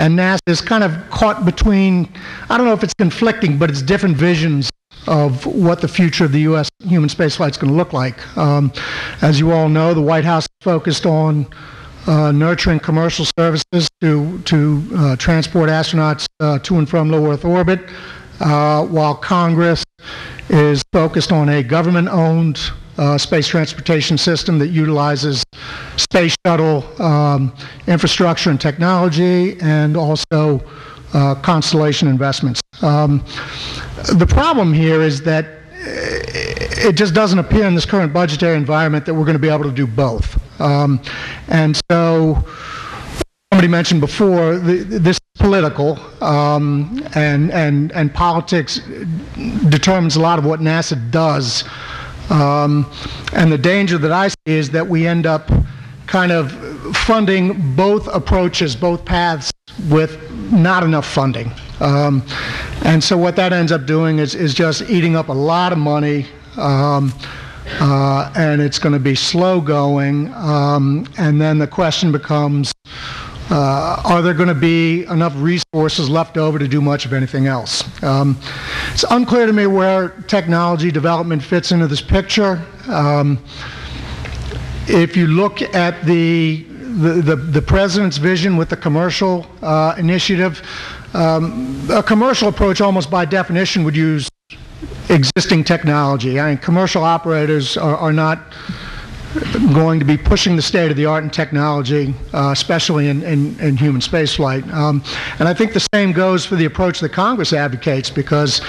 And NASA is kind of caught between, I don't know if it's conflicting, but it's different visions of what the future of the U.S. human spaceflight is going to look like. As you all know, the White House is focused on nurturing commercial services to transport astronauts to and from low Earth orbit, while Congress is focused on a government-owned space transportation system that utilizes space shuttle infrastructure and technology, and also constellation investments. The problem here is that it just doesn't appear in this current budgetary environment that we're going to be able to do both. And so, somebody mentioned before, this is political, and politics determines a lot of what NASA does. And the danger that I see is that we end up kind of funding both approaches, both paths, with not enough funding. And so what that ends up doing is just eating up a lot of money, and it's going to be slow going. And then the question becomes, are there going to be enough resources left over to do much of anything else? It's unclear to me where technology development fits into this picture. If you look at the president's vision with the commercial initiative, a commercial approach almost by definition would use existing technology. I mean, commercial operators are not going to be pushing the state of the art in technology, especially in human spaceflight. And I think the same goes for the approach that Congress advocates, because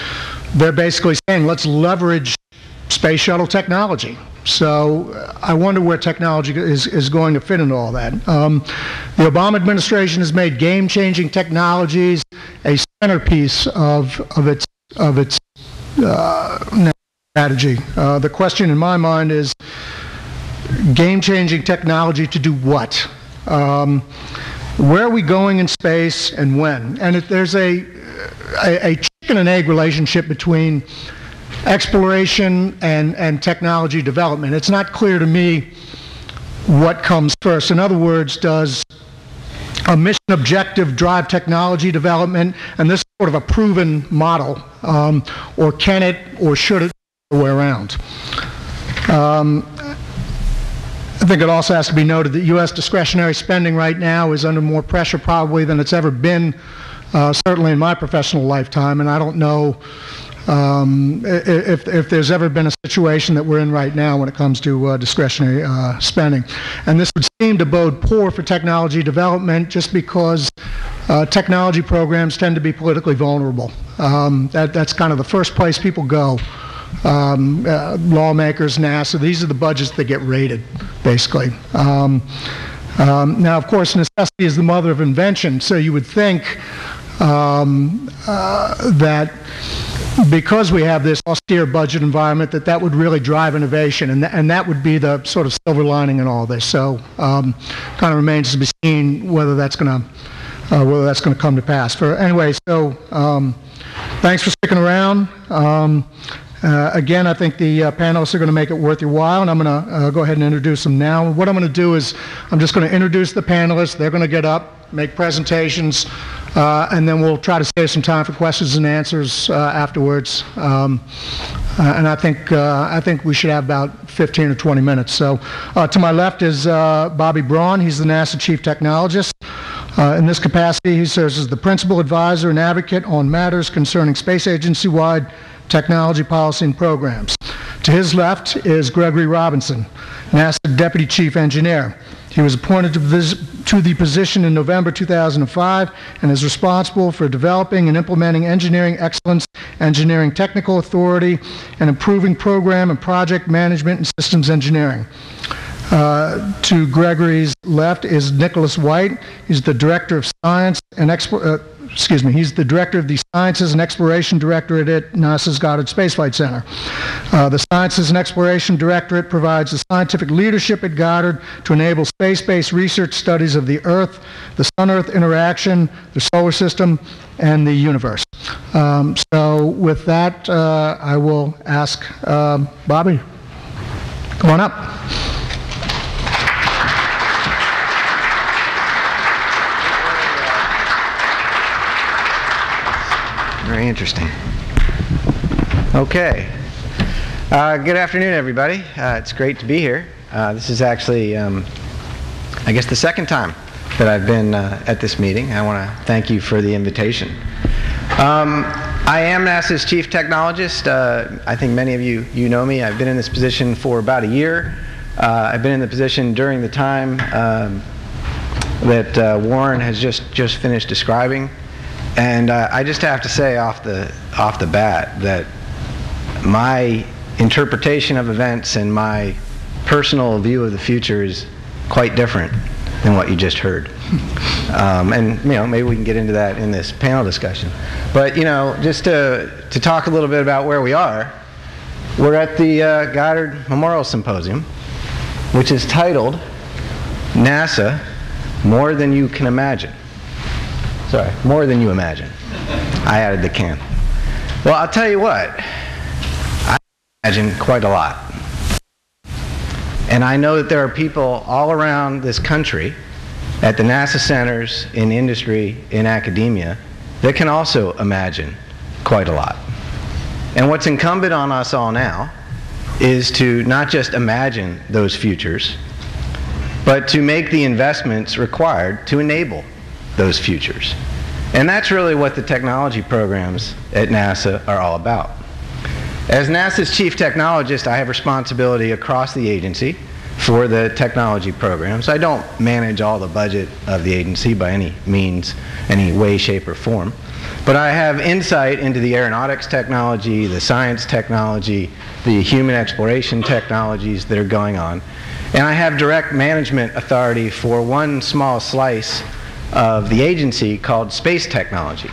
they're basically saying, let's leverage space shuttle technology. So I wonder where technology is going to fit into all that. The Obama administration has made game-changing technologies a centerpiece of its strategy. The question in my mind is, game-changing technology to do what? Where are we going in space and when? And there's a chicken and egg relationship between exploration and technology development. It's not clear to me what comes first. In other words, does a mission objective drive technology development, and this is sort of a proven model, or can it or should it the other way around? I think it also has to be noted that U.S. discretionary spending right now is under more pressure probably than it's ever been, certainly in my professional lifetime, and I don't know if there's ever been a situation that we're in right now when it comes to discretionary spending. And this would seem to bode poor for technology development, just because technology programs tend to be politically vulnerable. That's kind of the first place people go. Lawmakers, NASA, these are the budgets that get raided, basically. Now, of course, necessity is the mother of invention, so you would think that because we have this austere budget environment, that would really drive innovation, and that would be the sort of silver lining in all this. So, kind of remains to be seen whether that's going to come to pass. Anyway, so thanks for sticking around. Again, I think the panelists are going to make it worth your while, and I'm going to go ahead and introduce them now. What I'm going to do is I'm just going to introduce the panelists. They're going to get up, make presentations, and then we'll try to save some time for questions and answers afterwards. And I think we should have about 15 or 20 minutes. So to my left is Bobby Braun. He's the NASA Chief Technologist. In this capacity, he serves as the principal advisor and advocate on matters concerning space agency-wide technology policy and programs. To his left is Gregory Robinson, NASA Deputy Chief Engineer. He was appointed to the position in November 2005 and is responsible for developing and implementing engineering excellence, engineering technical authority, and improving program and project management and systems engineering. To Gregory's left is Nicholas White. He's the Director of Science and he's the Director of the Sciences and Exploration Directorate at NASA's Goddard Space Flight Center. The Sciences and Exploration Directorate provides the scientific leadership at Goddard to enable space-based research studies of the Earth, the Sun-Earth interaction, the solar system, and the universe. So with that, I will ask Bobby. Come on up. very interesting. Okay. Good afternoon, everybody. It's great to be here. This is actually, I guess, the second time that I've been at this meeting. I want to thank you for the invitation. I am NASA's Chief Technologist. I think many of you know me. I've been in this position for about a year. I've been in the position during the time that Warren has just finished describing. And I just have to say off the bat that my interpretation of events and my personal view of the future is quite different than what you just heard. And maybe we can get into that in this panel discussion. But just to talk a little bit about where we are, we're at the Goddard Memorial Symposium, which is titled NASA, More Than You Can Imagine. Sorry, more than you imagine. I added the can. Well, I'll tell you what, I imagine quite a lot. And I know that there are people all around this country, at the NASA centers, in industry, in academia, that can also imagine quite a lot. And what's incumbent on us all now is to not just imagine those futures, but to make the investments required to enable those futures. And that's really what the technology programs at NASA are all about. As NASA's Chief Technologist, I have responsibility across the agency for the technology programs. I don't manage all the budget of the agency by any means, any way, shape, or form. But I have insight into the aeronautics technology, the science technology, the human exploration technologies that are going on. And I have direct management authority for one small slice of the agency called space technology.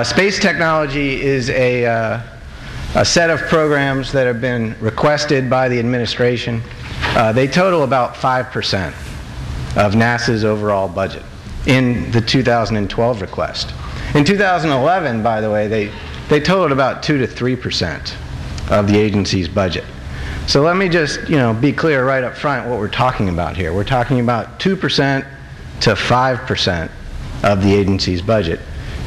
Space technology is a set of programs that have been requested by the administration. They total about 5% of NASA's overall budget in the 2012 request. In 2011, by the way, they totaled about 2 to 3% of the agency's budget. So let me just be clear right up front what we're talking about here. We're talking about 2% to 5% of the agency's budget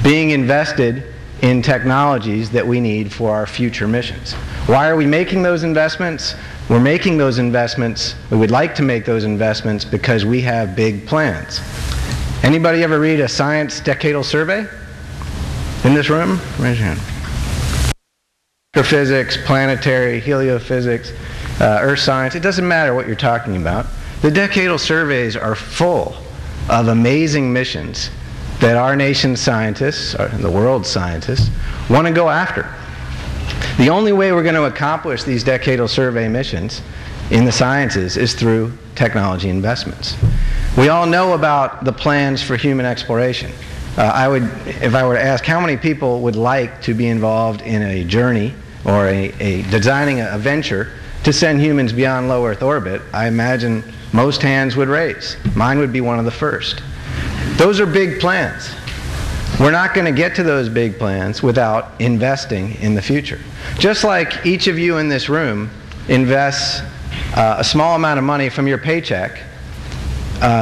being invested in technologies that we need for our future missions. Why are we making those investments? We're making those investments, we would like to make those investments because we have big plans. Anybody ever read a science decadal survey in this room? Raise your hand. Astrophysics, planetary, heliophysics, earth science, it doesn't matter what you're talking about. The decadal surveys are full of amazing missions that our nation's scientists, or the world's scientists, want to go after. The only way we're going to accomplish these decadal survey missions in the sciences is through technology investments. We all know about the plans for human exploration. If I were to ask how many people would like to be involved in a journey or designing a venture to send humans beyond low Earth orbit, I imagine most hands would raise. Mine would be one of the first. Those are big plans. We're not going to get to those big plans without investing in the future. Just like each of you in this room invests a small amount of money from your paycheck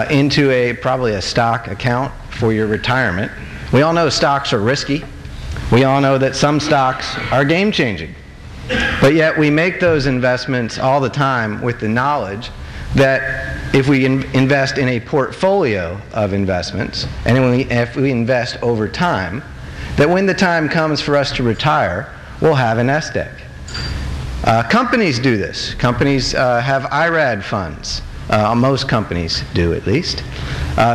into probably a stock account for your retirement. We all know stocks are risky. We all know that some stocks are game-changing. But yet we make those investments all the time with the knowledge that if we invest in a portfolio of investments, and if we invest over time, that when the time comes for us to retire, we'll have a nest egg. Companies do this. Companies have IRAD funds. Most companies do, at least.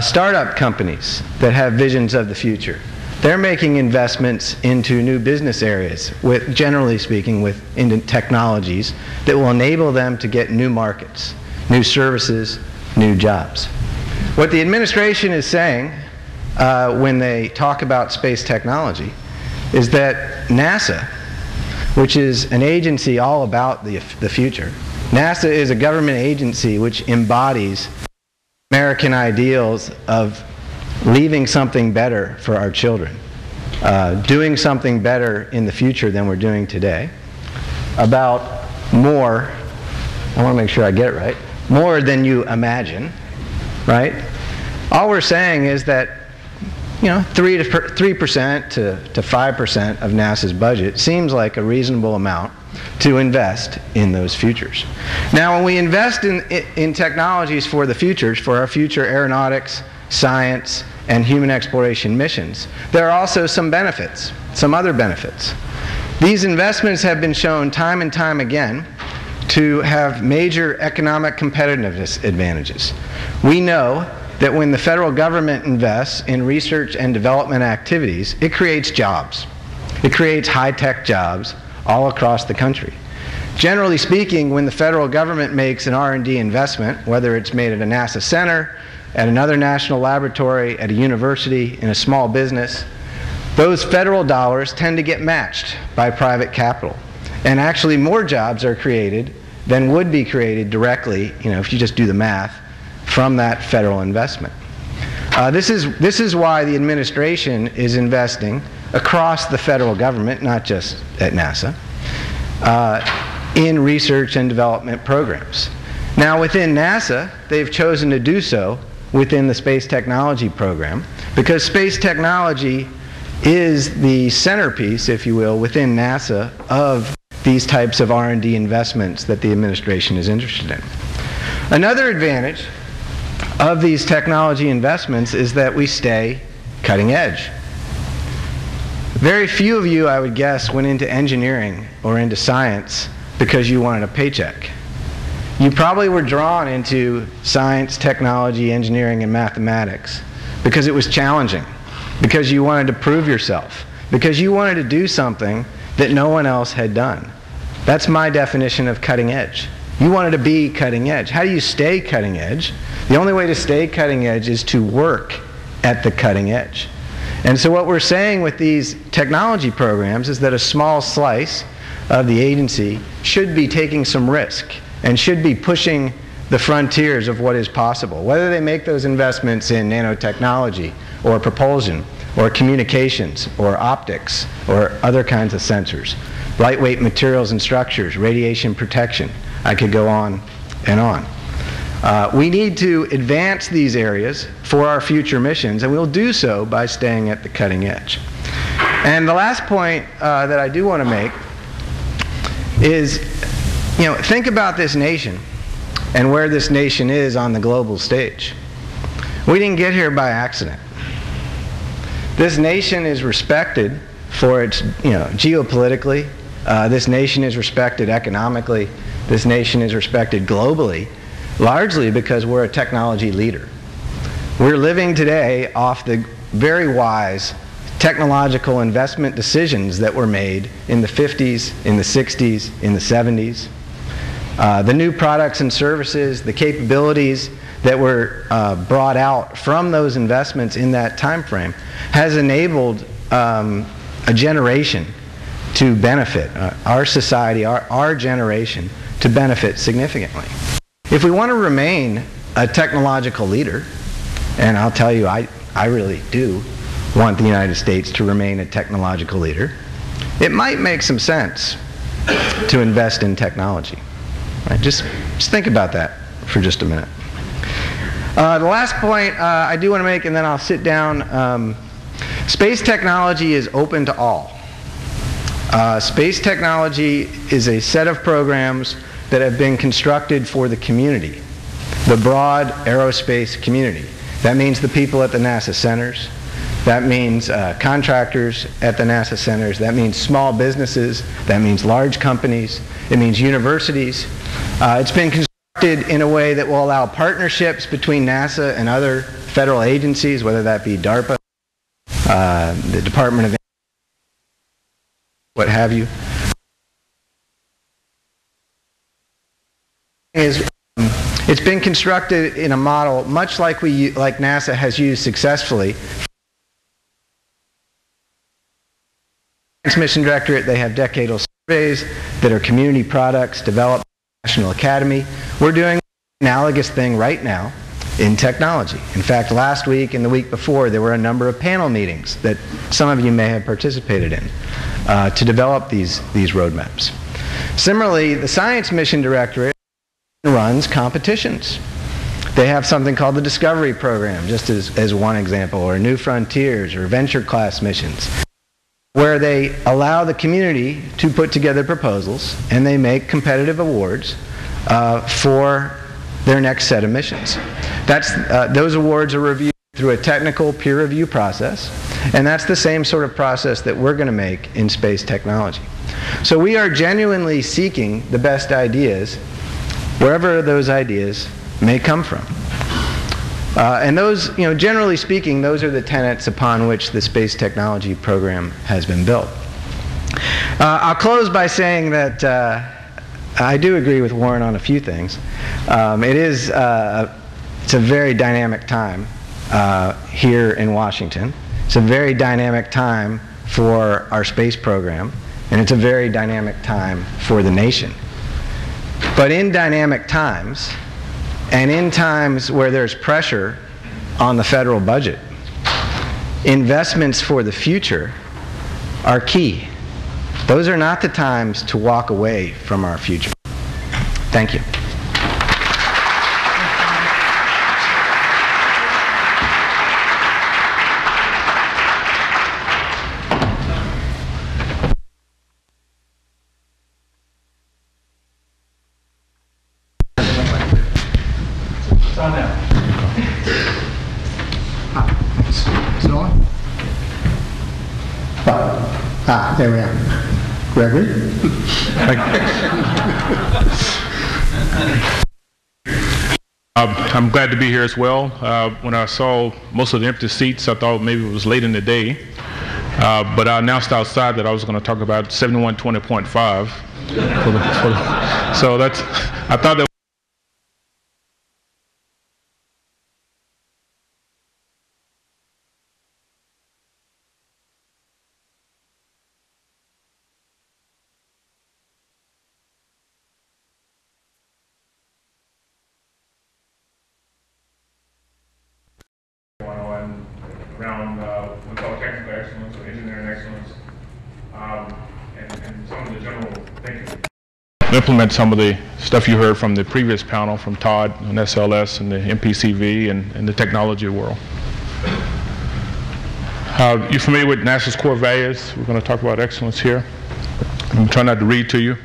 Startup companies that have visions of the future, they're making investments into new business areas, generally speaking, into technologies that will enable them to get new markets, new services, new jobs. What the administration is saying when they talk about space technology is that NASA, which is an agency all about the future, NASA is a government agency which embodies American ideals of leaving something better for our children, doing something better in the future than we're doing today, about more, I want to make sure I get it right, more than you imagine, right? All we're saying is that 3% to 5% of NASA's budget seems like a reasonable amount to invest in those futures. Now, when we invest in technologies for the futures, for our future aeronautics, science, and human exploration missions, there are also some benefits, some other benefits. These investments have been shown time and time again to have major economic competitiveness advantages. We know that when the federal government invests in research and development activities, it creates jobs. It creates high-tech jobs all across the country. Generally speaking, when the federal government makes an R&D investment, whether it's made at a NASA center, at another national laboratory, at a university, in a small business, those federal dollars tend to get matched by private capital. And actually more jobs are created than would be created directly, if you just do the math, from that federal investment. This is why the administration is investing across the federal government, not just at NASA, in research and development programs. Now, within NASA, they've chosen to do so within the space technology program, because space technology is the centerpiece, if you will, within NASA of these types of R&D investments that the administration is interested in. Another advantage of these technology investments is that we stay cutting edge. Very few of you, I would guess, went into engineering or into science because you wanted a paycheck. You probably were drawn into science, technology, engineering, and mathematics because it was challenging, because you wanted to prove yourself, because you wanted to do something that no one else had done. That's my definition of cutting edge. You wanted to be cutting edge. How do you stay cutting edge? The only way to stay cutting edge is to work at the cutting edge. And so what we're saying with these technology programs is that a small slice of the agency should be taking some risk and should be pushing the frontiers of what is possible. Whether they make those investments in nanotechnology or propulsion or communications or optics or other kinds of sensors, lightweight materials and structures, radiation protection. I could go on and on. We need to advance these areas for our future missions, and we'll do so by staying at the cutting edge. And the last point that I do want to make is, think about this nation and where this nation is on the global stage. We didn't get here by accident. This nation is respected for its, geopolitically. This nation is respected economically. This nation is respected globally, largely because we're a technology leader. We're living today off the very wise technological investment decisions that were made in the 50s, in the 60s, in the 70s. The new products and services, the capabilities that were brought out from those investments in that time frame has enabled a generation to benefit, our society, our generation, to benefit significantly. If we want to remain a technological leader, and I'll tell you, I really do want the United States to remain a technological leader, it might make some sense to invest in technology. Right? Just think about that for just a minute. The last point I do want to make, and then I'll sit down, space technology is open to all. Space technology is a set of programs that have been constructed for the community, the broad aerospace community. That means the people at the NASA centers. That means contractors at the NASA centers. That means small businesses. That means large companies. It means universities. It's been constructed in a way that will allow partnerships between NASA and other federal agencies, whether that be DARPA, the Department of what have you. It's been constructed in a model much like NASA has used successfully. Mission Directorate, they have decadal surveys that are community products developed by the National Academy. We're doing an analogous thing right now in technology. In fact, last week and the week before, there were a number of panel meetings that some of you may have participated in to develop these roadmaps. Similarly, the Science Mission Directorate runs competitions. They have something called the Discovery Program, just as one example, or New Frontiers, or Venture Class missions, where they allow the community to put together proposals and they make competitive awards for their next set of missions. Those awards are reviewed through a technical peer review process, and that's the same sort of process that we're going to make in space technology. So we are genuinely seeking the best ideas wherever those ideas may come from. And those, generally speaking, those are the tenets upon which the space technology program has been built. I'll close by saying that I do agree with Warren on a few things. It's a very dynamic time here in Washington. It's a very dynamic time for our space program, and it's a very dynamic time for the nation. But in dynamic times, and in times where there's pressure on the federal budget, investments for the future are key. Those are not the times to walk away from our future. Thank you. There we are. Gregory? I'm glad to be here as well. When I saw most of the empty seats, I thought maybe it was late in the day. But I announced outside that I was going to talk about 7120.5. So that's, I thought that around what we call technical excellence or engineering excellence, and some of the general thinking. Implement some of the stuff you heard from the previous panel from Todd on SLS and the MPCV and the technology world. You're familiar with NASA's core values? We're going to talk about excellence here. I'm trying not to read to you.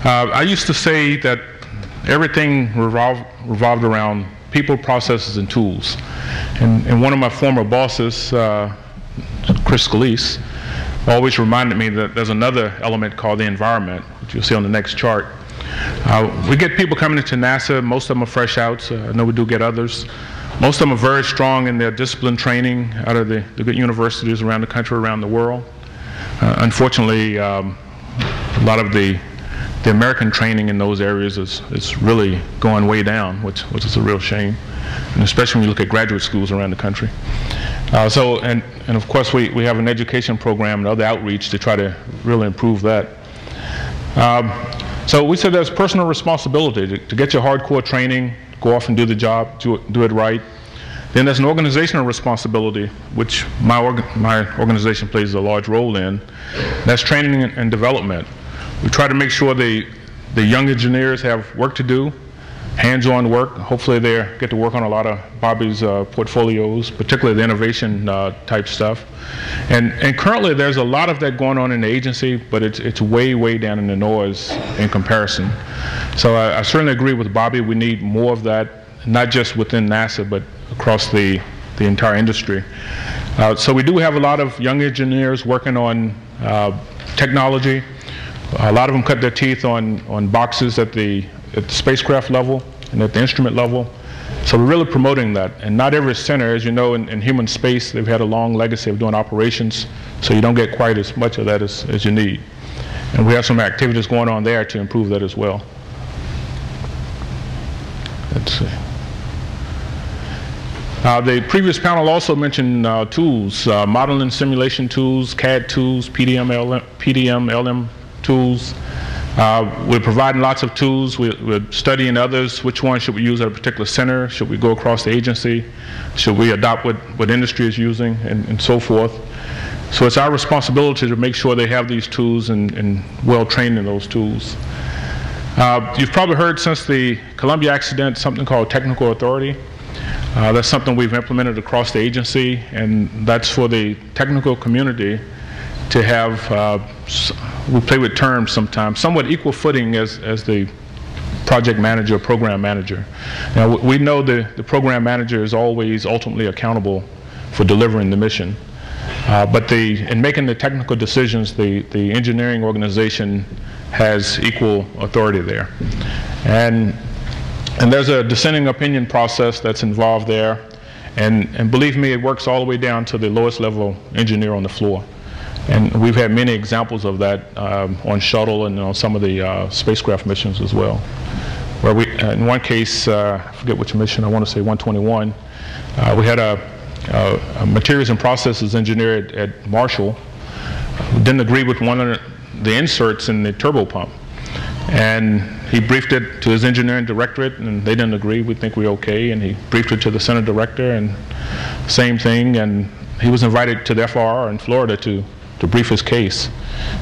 I used to say that everything revolved around people, processes, and tools. And one of my former bosses, Chris Scalise, always reminded me that there's another element called the environment, which you'll see on the next chart. We get people coming into NASA. Most of them are fresh outs. I know we do get others. Most of them are very strong in their discipline training out of the good universities around the country, around the world. Unfortunately, a lot of the American training in those areas is really going way down, which is a real shame, and especially when you look at graduate schools around the country. And of course we have an education program and other outreach to try to really improve that. So we said there's personal responsibility to get your hardcore training, go off and do the job, do it right. Then there's an organizational responsibility, which my organization plays a large role in. That's training and development. We try to make sure the young engineers have work to do, hands-on work. Hopefully they get to work on a lot of Bobby's portfolios, particularly the innovation type stuff. And currently there's a lot of that going on in the agency, but it's way down in the noise in comparison. So I certainly agree with Bobby. We need more of that, not just within NASA, but across the entire industry. So we do have a lot of young engineers working on technology. A lot of them cut their teeth on boxes at the spacecraft level and at the instrument level. So we're really promoting that. And not every center, as you know, in human space, they've had a long legacy of doing operations, so you don't get quite as much of that as you need. And we have some activities going on there to improve that as well. Let's see. The previous panel also mentioned tools, modeling simulation tools, CAD tools, PDM, LM tools. We're providing lots of tools. We're studying others. Which one should we use at a particular center? Should we go across the agency? Should we adopt what industry is using, and so forth? So it's our responsibility to make sure they have these tools and well trained in those tools. You've probably heard since the Columbia accident something called Technical Authority. That's something we've implemented across the agency, and that's for the technical community to have, we play with terms sometimes, somewhat equal footing as the project manager, program manager. Now, we know the program manager is always ultimately accountable for delivering the mission. But in making the technical decisions, the engineering organization has equal authority there. And there's a dissenting opinion process that's involved there. And believe me, it works all the way down to the lowest level engineer on the floor. And we've had many examples of that on shuttle and on some of the spacecraft missions as well. Where we, in one case, I forget which mission, I want to say 121, we had a materials and processes engineer at Marshall who didn't agree with one of the inserts in the turbo pump. And he briefed it to his engineering directorate, and they didn't agree. We think we're okay. And he briefed it to the center director, and same thing. And he was invited to the FRR in Florida to brief his case.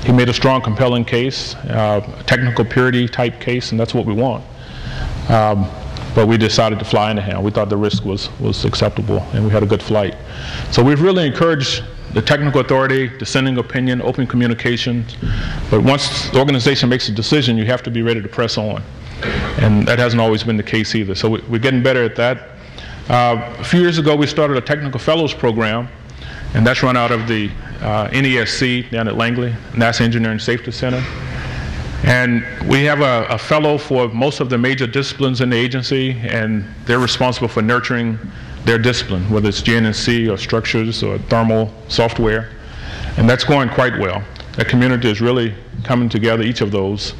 He made a strong, compelling case, technical purity type case, and that's what we want. But we decided to fly anyhow. We thought the risk was acceptable, and we had a good flight. So we've really encouraged the technical authority, dissenting opinion, open communication. But once the organization makes a decision, you have to be ready to press on. And that hasn't always been the case either. So we're getting better at that. A few years ago, we started a technical fellows program, and that's run out of the NESC down at Langley, NASA Engineering Safety Center. And we have a fellow for most of the major disciplines in the agency, and they're responsible for nurturing their discipline, whether it's GNC or structures or thermal software. And that's going quite well. The community is really coming together, each of those.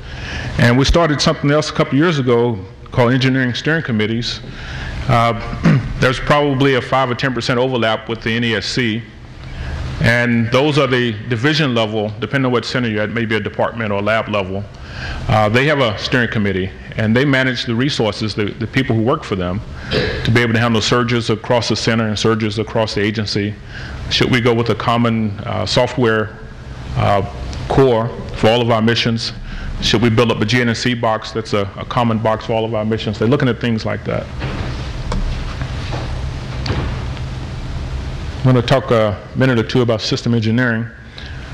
And we started something else a couple years ago called engineering steering committees. There's probably a 5 or 10% overlap with the NESC. And those are the division level, depending on what center you're at, maybe a department or lab level. They have a steering committee, and they manage the resources, the people who work for them, to be able to handle surges across the center and surges across the agency. Should we go with a common software core for all of our missions? Should we build up a GNC box that's a common box for all of our missions? They're looking at things like that. I'm going to talk a minute or two about system engineering.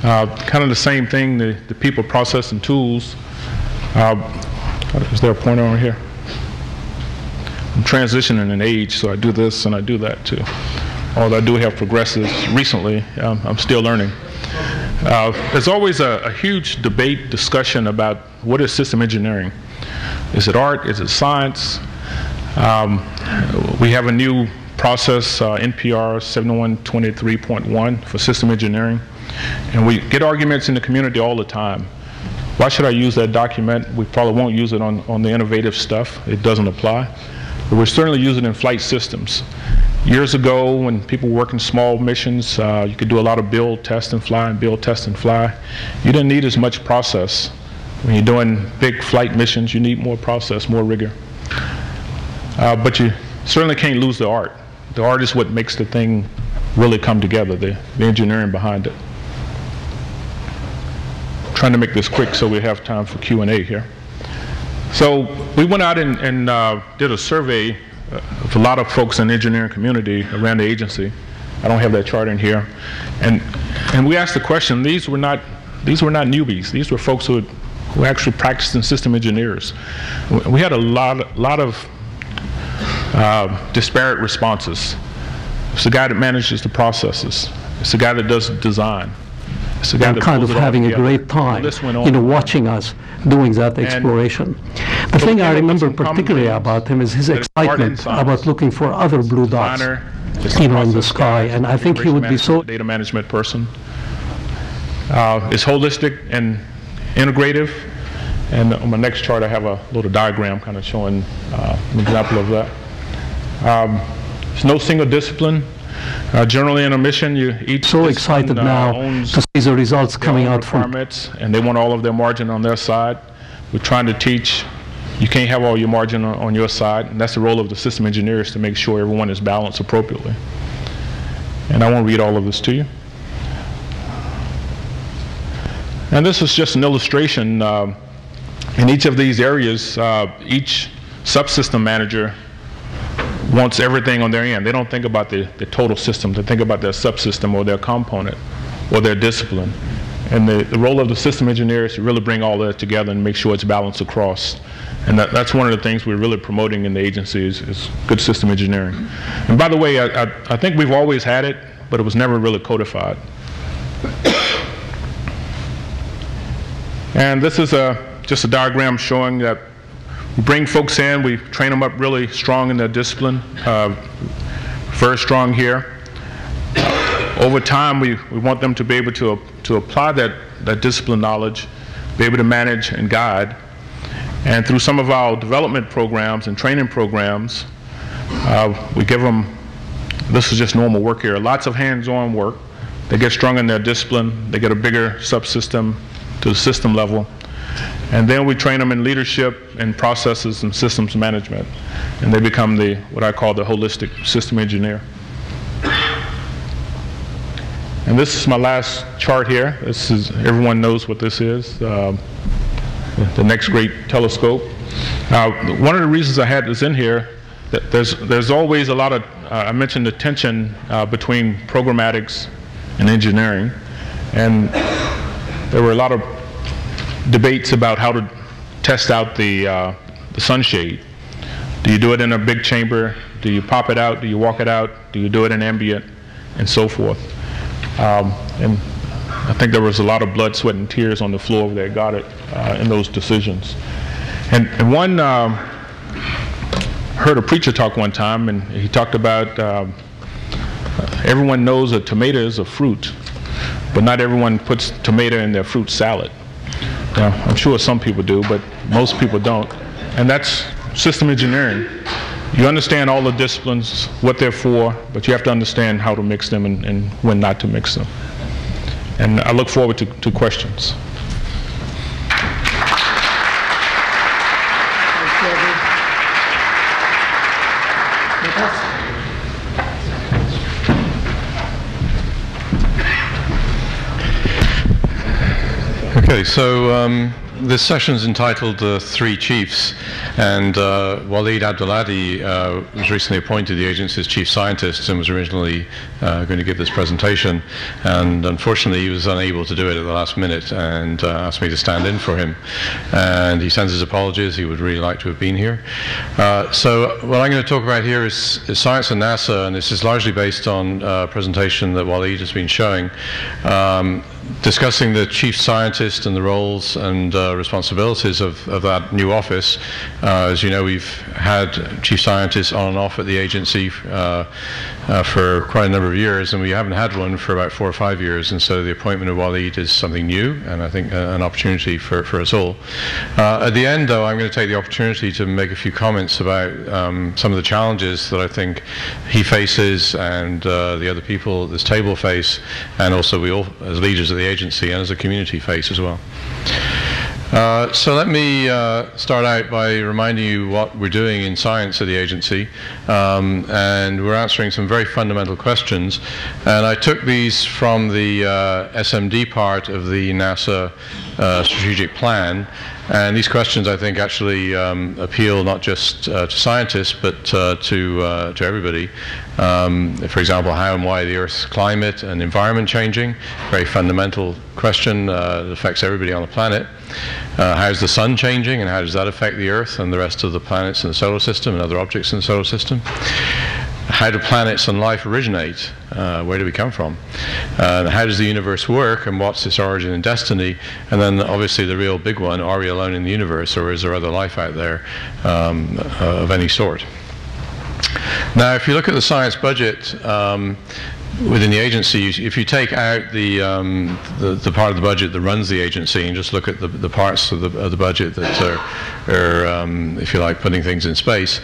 Kind of the same thing, the people, process, and tools. Is there a pointer on here? I'm transitioning in age, so I do this and I do that too. Although I do have progresses recently, I'm still learning. There's always a huge debate, discussion about what is system engineering. Is it art? Is it science? We have a new process, NPR 7123.1 for system engineering. And we get arguments in the community all the time. Why should I use that document? We probably won't use it on the innovative stuff. It doesn't apply. But we're certainly using it in flight systems. Years ago, when people were working small missions, you could do a lot of build, test, and fly, and build, test, and fly. You didn't need as much process. When you're doing big flight missions, you need more process, more rigor. But you certainly can't lose the art. The art is what makes the thing really come together, the engineering behind it. I'm trying to make this quick so we have time for Q&A here. So we went out and did a survey of a lot of folks in the engineering community around the agency. I don't have that chart in here. And we asked the question, these were not newbies. These were folks who actually practiced in system engineers. We had a lot of disparate responses. It's the guy that manages the processes. It's the guy that does design. It's the guy that kind of having a great time, watching us doing that exploration. The thing I remember particularly about him is his excitement about looking for other blue dots, in the sky, and I think he would be so... Data management person. It's holistic and integrative. And on my next chart, I have a little diagram kind of showing an example of that. There's no single discipline. Generally in a mission, each so excited now to see the results coming out from it, and they want all of their margin on their side. We're trying to teach you can't have all your margin on your side, and that's the role of the system engineers to make sure everyone is balanced appropriately. And I won't read all of this to you. And this is just an illustration. In each of these areas, each subsystem manager wants everything on their end. They don't think about the total system. They think about their subsystem or their component or their discipline. And the role of the system engineer is to really bring all that together and make sure it's balanced across. And that's one of the things we're really promoting in the agency is good system engineering. And by the way, I think we've always had it, but it was never really codified. And this is just a diagram showing that we bring folks in, we train them up really strong in their discipline, very strong here. Over time, we want them to be able to apply that discipline knowledge, be able to manage and guide. And through some of our development programs and training programs, we give them, this is just normal work here, lots of hands-on work. They get strong in their discipline, they get a bigger subsystem to the system level. And then we train them in leadership and processes and systems management. And they become what I call the holistic system engineer. And this is my last chart here. Everyone knows what this is, the next great telescope. One of the reasons I had this in here, that there's always a lot of, I mentioned the tension between programmatics and engineering. And there were a lot of debates about how to test out the sunshade. Do you do it in a big chamber? Do you pop it out? Do you walk it out? Do you do it in ambient? And so forth. And I think there was a lot of blood, sweat, and tears on the floor over there at Goddard in those decisions. And one heard a preacher talk one time, and he talked about everyone knows a tomato is a fruit, but not everyone puts tomato in their fruit salad. Now, I'm sure some people do, but most people don't. And that's system engineering. You understand all the disciplines, what they're for, but you have to understand how to mix them and when not to mix them. And I look forward to questions. Okay, so this session is entitled Three Chiefs, and Waleed Abdulhadi was recently appointed the agency's chief scientist and was originally going to give this presentation, and unfortunately he was unable to do it at the last minute and asked me to stand in for him. And he sends his apologies. He would really like to have been here. So what I'm going to talk about here is science and NASA, and this is largely based on a presentation that Waleed has been showing, discussing the chief scientist and the roles and responsibilities of that new office. As you know, we've had chief scientists on and off at the agency for quite a number of years, and we haven't had one for about 4 or 5 years, and so the appointment of Waleed is something new, and I think an opportunity for us all. At the end, though, I'm going to take the opportunity to make a few comments about some of the challenges that I think he faces and the other people at this table face, and also we all, as leaders of the agency and as a community, face as well. So let me start out by reminding you what we're doing in science at the agency, and we're answering some very fundamental questions, and I took these from the SMD part of the NASA strategic plan. And these questions, I think, actually appeal not just to scientists, but to everybody. For example, how and why the Earth's climate and environment changing? Very fundamental question that affects everybody on the planet. How's the sun changing, and how does that affect the Earth and the rest of the planets in the solar system and other objects in the solar system? How do planets and life originate? Where do we come from? How does the universe work, and what's its origin and destiny? And then obviously the real big one, are we alone in the universe, or is there other life out there of any sort? Now, if you look at the science budget within the agency, if you take out the part of the budget that runs the agency and just look at the parts of the budget that are if you like, putting things in space,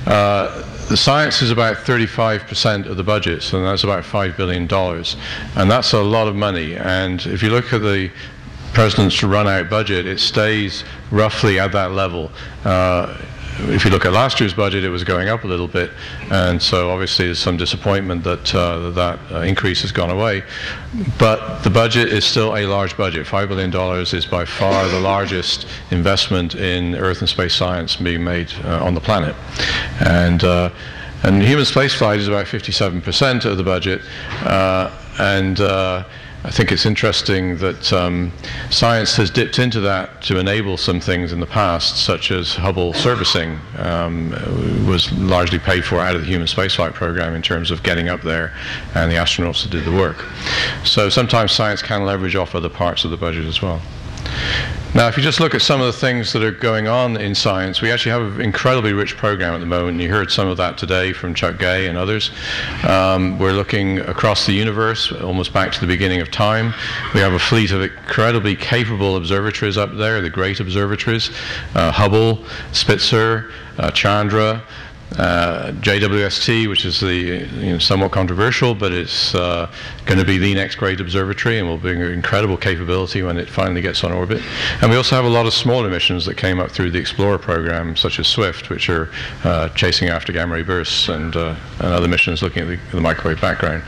the science is about 35% of the budget, so that's about $5 billion. And that's a lot of money. And if you look at the President's run-out budget, it stays roughly at that level. if you look at last year's budget, it was going up a little bit, and so obviously there's some disappointment that that increase has gone away. But the budget is still a large budget. $5 billion is by far the largest investment in Earth and space science being made on the planet. And human spaceflight is about 57% of the budget, I think it's interesting that science has dipped into that to enable some things in the past, such as Hubble servicing was largely paid for out of the human spaceflight program in terms of getting up there, and the astronauts that did the work. So sometimes science can leverage off other parts of the budget as well. Now, if you just look at some of the things that are going on in science, we actually have an incredibly rich program at the moment. You heard some of that today from Chuck Gay and others. We're looking across the universe, almost back to the beginning of time. We have a fleet of incredibly capable observatories up there, the great observatories, Hubble, Spitzer, Chandra, JWST, which is the somewhat controversial, but it's going to be the next great observatory and will bring incredible capability when it finally gets on orbit. And we also have a lot of smaller missions that came up through the Explorer program, such as SWIFT, which are chasing after gamma ray bursts, and other missions looking at the microwave background.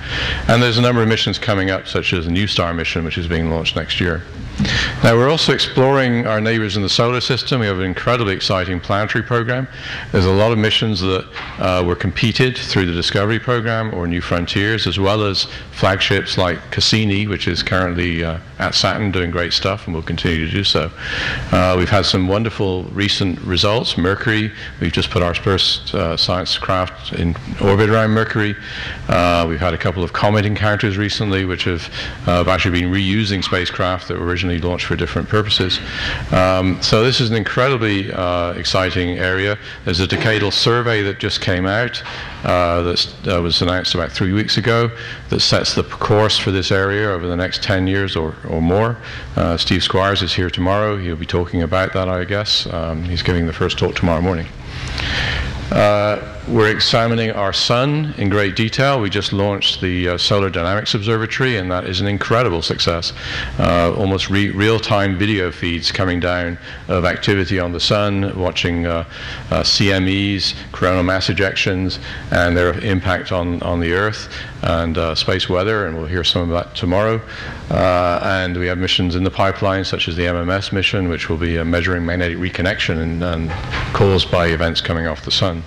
And there's a number of missions coming up, such as the New Star mission, which is being launched next year. Now, we're also exploring our neighbors in the solar system. We have an incredibly exciting planetary program. There's a lot of missions that were competed through the Discovery program or New Frontiers, as well as flagships like Cassini, which is currently at Saturn doing great stuff and will continue to do so. We've had some wonderful recent results. Mercury, we've just put our first science craft in orbit around Mercury. We've had a couple of comet encounters recently, which have actually been reusing spacecraft that were originally launched for different purposes. So this is an incredibly exciting area. There's a decadal survey that just came out that was announced about 3 weeks ago that sets the course for this area over the next 10 years or more. Steve Squires is here tomorrow. He'll be talking about that, I guess. He's giving the first talk tomorrow morning. We're examining our sun in great detail. We just launched the Solar Dynamics Observatory, and that is an incredible success. Almost real-time video feeds coming down of activity on the sun, watching CMEs, coronal mass ejections, and their impact on the Earth and space weather, and we'll hear some of that tomorrow. And we have missions in the pipeline, such as the MMS mission, which will be measuring magnetic reconnection and caused by events coming off the sun.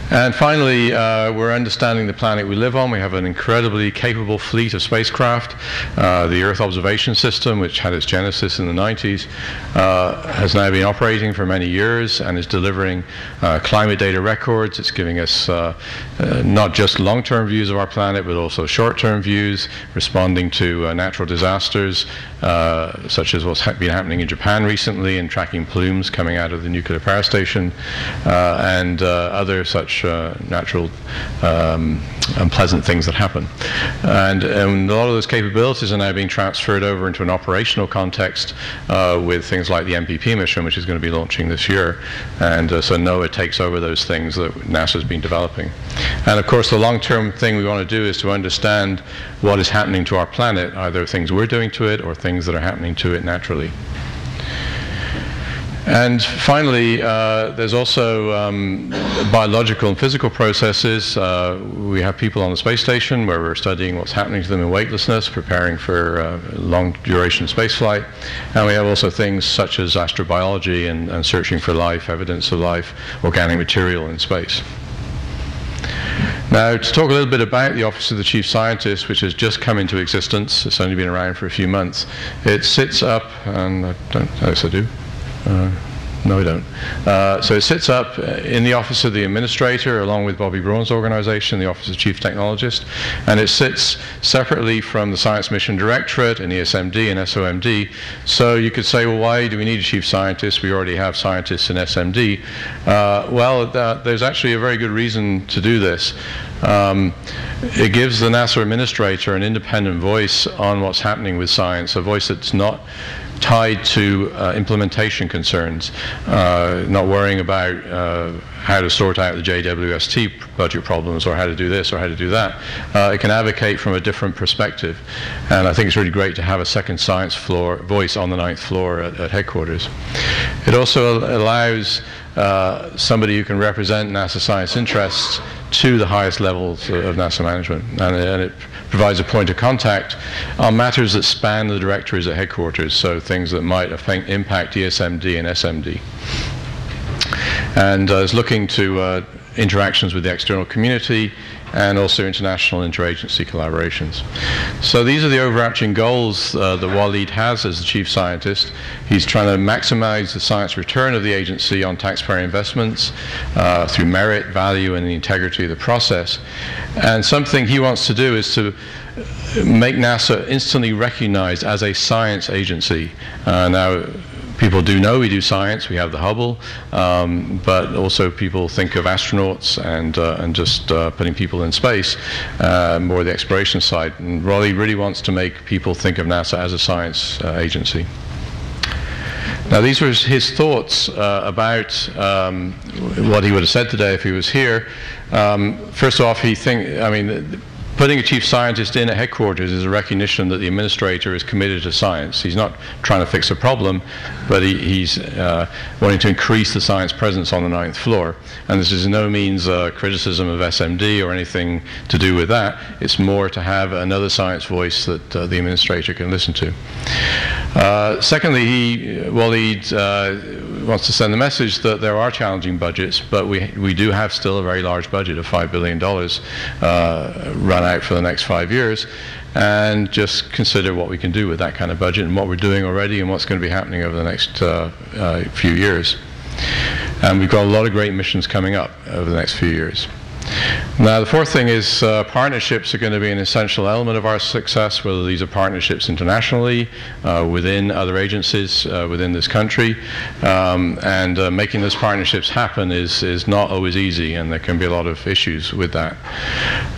And finally, we're understanding the planet we live on. We have an incredibly capable fleet of spacecraft. The Earth Observation System, which had its genesis in the 90s, has now been operating for many years and is delivering climate data records. It's giving us not just long-term views of our planet, but also short-term views, responding to natural disasters, such as what's been happening in Japan recently, and tracking plumes coming out of the nuclear power station, and other such natural unpleasant things that happen. And a lot of those capabilities are now being transferred over into an operational context with things like the MPP mission, which is going to be launching this year. And so NOAA takes over those things that NASA's been developing. And of course, the long-term thing we want to do is to understand what is happening to our planet, either things we're doing to it or things that are happening to it naturally. And finally, there's also biological and physical processes. We have people on the space station where we're studying what's happening to them in weightlessness, preparing for long-duration spaceflight. And we have also things such as astrobiology and searching for life, evidence of life, organic material in space. Now, to talk a little bit about the Office of the Chief Scientist, which has just come into existence. It's only been around for a few months. It sits up, and I don't, yes I do. No, I don't. So it sits up in the Office of the Administrator, along with Bobby Braun's organization, the Office of Chief Technologist, and it sits separately from the Science Mission Directorate and ESMD and SOMD. So you could say, well, why do we need a Chief Scientist? We already have scientists in SMD. Well, there's actually a very good reason to do this. It gives the NASA Administrator an independent voice on what's happening with science, a voice that's not tied to implementation concerns, not worrying about how to sort out the JWST budget problems, or how to do this, or how to do that. It can advocate from a different perspective. And I think it's really great to have a second science floor voice on the 9th floor at headquarters. It also allows somebody who can represent NASA science interests to the highest levels of NASA management. And it provides a point of contact on matters that span the directorates at headquarters, so things that might impact ESMD and SMD. And is looking to interactions with the external community and also international interagency collaborations. So these are the overarching goals that Walid has as the chief scientist. He's trying to maximize the science return of the agency on taxpayer investments through merit, value, and the integrity of the process. And something he wants to do is to make NASA instantly recognized as a science agency. Now, people do know we do science. We have the Hubble, but also people think of astronauts and just putting people in space, more the exploration side. And Raleigh really wants to make people think of NASA as a science agency. Now, these were his thoughts about what he would have said today if he was here. First off, putting a chief scientist in at headquarters is a recognition that the administrator is committed to science. He's not trying to fix a problem, but he's wanting to increase the science presence on the 9th floor. And this is in no means a criticism of SMD or anything to do with that. It's more to have another science voice that the administrator can listen to. Secondly, Walid wants to send the message that there are challenging budgets, but we do have still a very large budget of $5 billion run out for the next 5 years, and just consider what we can do with that kind of budget and what we're doing already and what's going to be happening over the next few years. And we've got a lot of great missions coming up over the next few years. Now, the fourth thing is partnerships are going to be an essential element of our success, whether these are partnerships internationally, within other agencies within this country. And making those partnerships happen is not always easy, and there can be a lot of issues with that.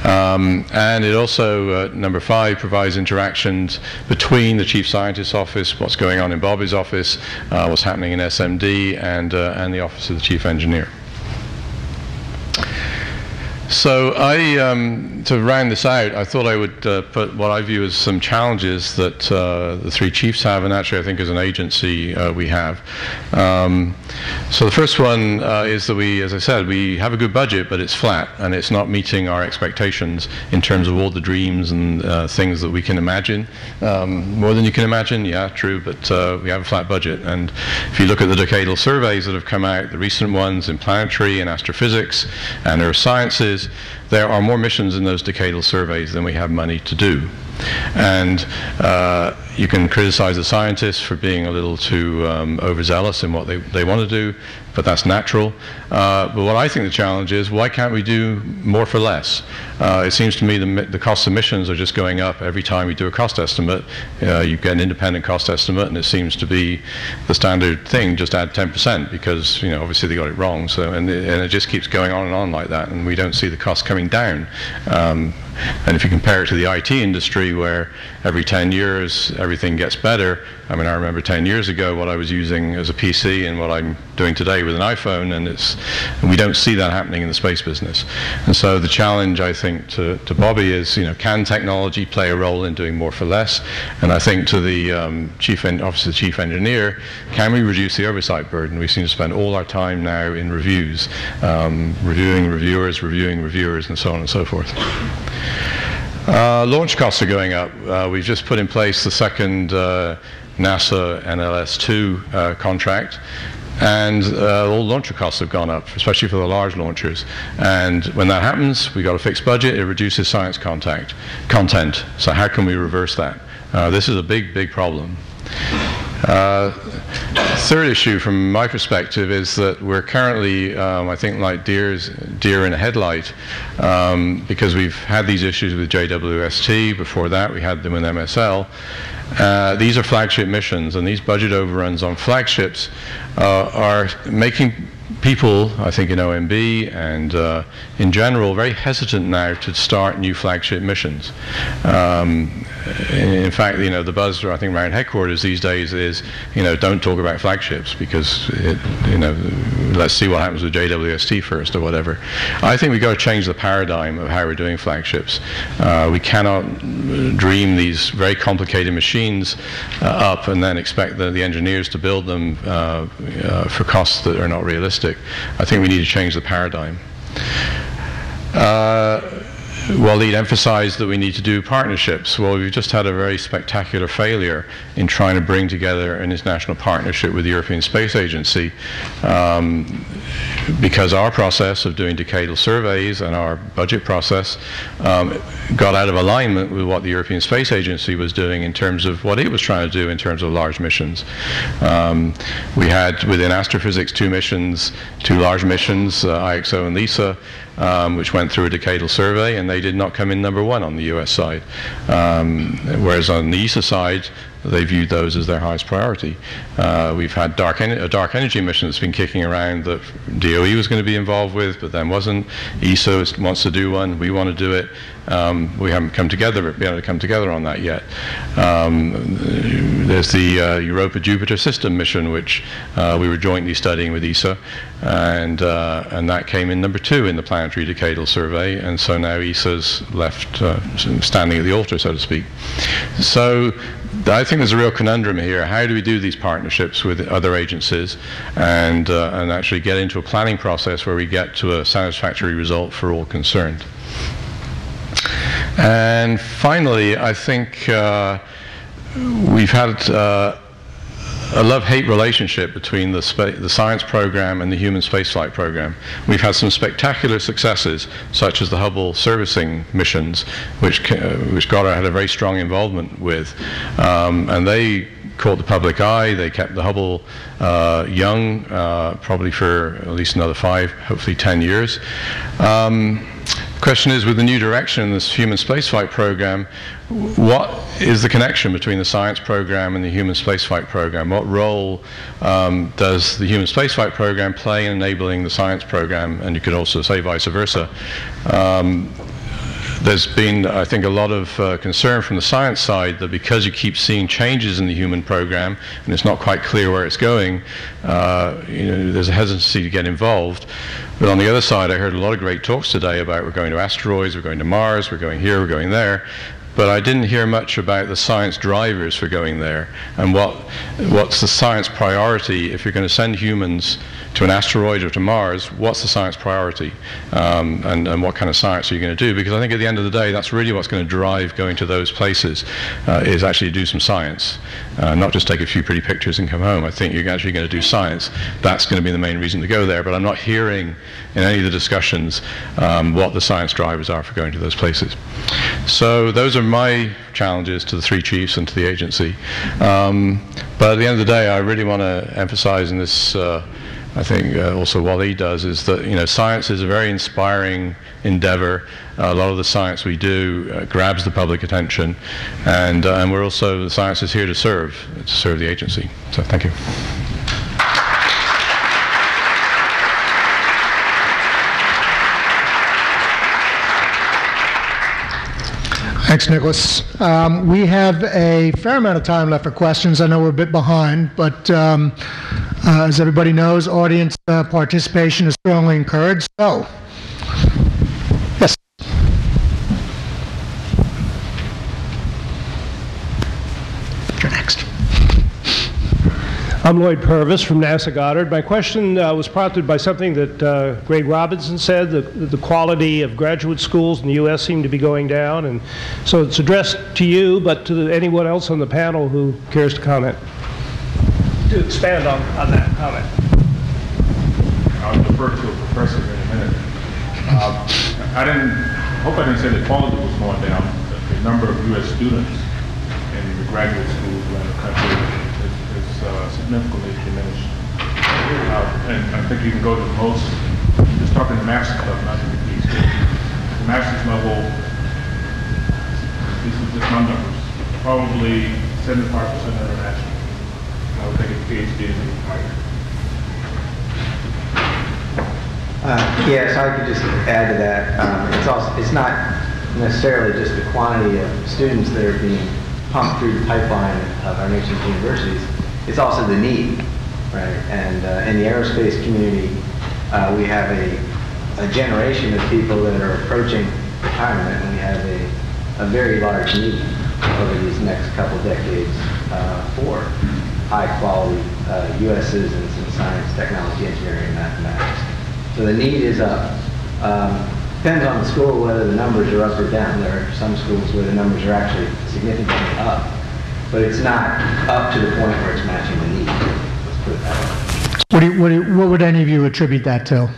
And it also, number 5, provides interactions between the Chief Scientist's office, what's going on in Bobby's office, what's happening in SMD, and the Office of the Chief Engineer. So to round this out, I thought I would put what I view as some challenges that the 3 chiefs have, and actually I think as an agency we have. So the first one is that as I said, we have a good budget, but it's flat, and it's not meeting our expectations in terms of all the dreams and things that we can imagine. More than you can imagine, yeah, true, but we have a flat budget. And if you look at the decadal surveys that have come out, the recent ones in planetary and astrophysics and earth sciences, there are more missions in those decadal surveys than we have money to do. And you can criticize the scientists for being a little too overzealous in what they want to do, but that's natural. But what I think the challenge is, why can't we do more for less? It seems to me the cost of missions are just going up every time we do a cost estimate. You get an independent cost estimate, and it seems to be the standard thing, just add 10%, because obviously they got it wrong. So and it just keeps going on and on like that, and we don't see the cost coming down. And if you compare it to the IT industry, where every 10 years everything gets better. I mean, I remember 10 years ago what I was using as a PC and what I'm doing today with an iPhone, and we don't see that happening in the space business. And so the challenge, I think, to Bobby is, can technology play a role in doing more for less? And I think to the Office of the Chief Engineer, can we reduce the oversight burden? We seem to spend all our time now in reviews, reviewing reviewers, and so on and so forth. Launch costs are going up. We've just put in place the second NASA NLS-2 contract, and all launcher costs have gone up, especially for the large launchers. And when that happens, we've got a fixed budget. It reduces science content. So how can we reverse that? This is a big problem. Third issue from my perspective is that we're currently, I think, like deer in a headlight, because we've had these issues with JWST. Before that, we had them with MSL. These are flagship missions, and these budget overruns on flagships are making people, I think in OMB and in general, very hesitant now to start new flagship missions. In fact, the buzz I think around headquarters these days is, don't talk about flagships because, let's see what happens with JWST first or whatever. I think we've got to change the paradigm of how we're doing flagships. We cannot dream these very complicated machines up and then expect the engineers to build them for costs that are not realistic. I think we need to change the paradigm. Waleed emphasized that we need to do partnerships. Well, we've just had a very spectacular failure in trying to bring together an international partnership with the European Space Agency because our process of doing decadal surveys and our budget process got out of alignment with what the European Space Agency was doing in terms of what it was trying to do in terms of large missions. We had within astrophysics two large missions, IXO and LISA, which went through a decadal survey, and they did not come in number one on the US side. Whereas on the ESA side, they viewed those as their highest priority. We've had a dark energy mission that's been kicking around that DOE was going to be involved with, but then wasn't. ESA wants to do one. We want to do it. We haven't been able to come together on that yet. There's the Europa Jupiter system mission, which we were jointly studying with ESA, and that came in number 2 in the planetary decadal survey, and so now ESA's left standing at the altar, so to speak. So I think there's a real conundrum here. How do we do these partnerships with other agencies and actually get into a planning process where we get to a satisfactory result for all concerned? And finally, I think we've had a love-hate relationship between the science program and the human spaceflight program. We've had some spectacular successes, such as the Hubble servicing missions, which Goddard had a very strong involvement with, and they caught the public eye. They kept the Hubble young, probably for at least another 5, hopefully 10 years. The question is, with the new direction in this human spaceflight program, what is the connection between the science program and the human spaceflight program? What role does the human spaceflight program play in enabling the science program? And you could also say vice versa. There's been, I think, a lot of concern from the science side that because you keep seeing changes in the human program and it's not quite clear where it's going, there's a hesitancy to get involved. But on the other side, I heard a lot of great talks today about we're going to asteroids, we're going to Mars, we're going here, we're going there. But I didn't hear much about the science drivers for going there and what's the science priority. If you're going to send humans to an asteroid or to Mars, what's the science priority, and what kind of science are you going to do? Because I think at the end of the day, that's really what's going to drive going to those places, is actually do some science, not just take a few pretty pictures and come home. I think you're actually going to do science. That's going to be the main reason to go there, but I'm not hearing in any of the discussions what the science drivers are for going to those places. So those are my challenges to the 3 chiefs and to the agency. But at the end of the day, I really want to emphasize in this, I think also Waleed does, is that science is a very inspiring endeavor. A lot of the science we do grabs the public attention, and we're also, the science is here to serve the agency. So thank you. Thanks, Nicholas. We have a fair amount of time left for questions. I know we're a bit behind, but as everybody knows, audience participation is strongly encouraged. So, yes. You're next. I'm Lloyd Purvis from NASA Goddard. My question was prompted by something that Greg Robinson said, that the quality of graduate schools in the U.S. seem to be going down. And so it's addressed to you, but to anyone else on the panel who cares to comment. To expand on that comment. I'll defer to a professor in a minute. I hope I didn't say the quality was going down. The number of U.S. students in the graduate schools around the country significantly diminished. And I think you can go to most, just talking the master's level, not the PhD school. The master's level, this is just my numbers, probably 75% international. I would think a PhD is even higher. Yeah, so I could just add to that. It's not necessarily just the quantity of students that are being pumped through the pipeline of our nation's universities. It's also the need, right? And in the aerospace community, we have a generation of people that are approaching retirement, and we have a very large need over these next couple decades for high-quality U.S. citizens in science, technology, engineering, and mathematics. So the need is up. Depends on the school whether the numbers are up or down. There are some schools where the numbers are actually significantly up, but it's not up to the point where it's matching the need. Let's put it that way. What would any of you attribute that to?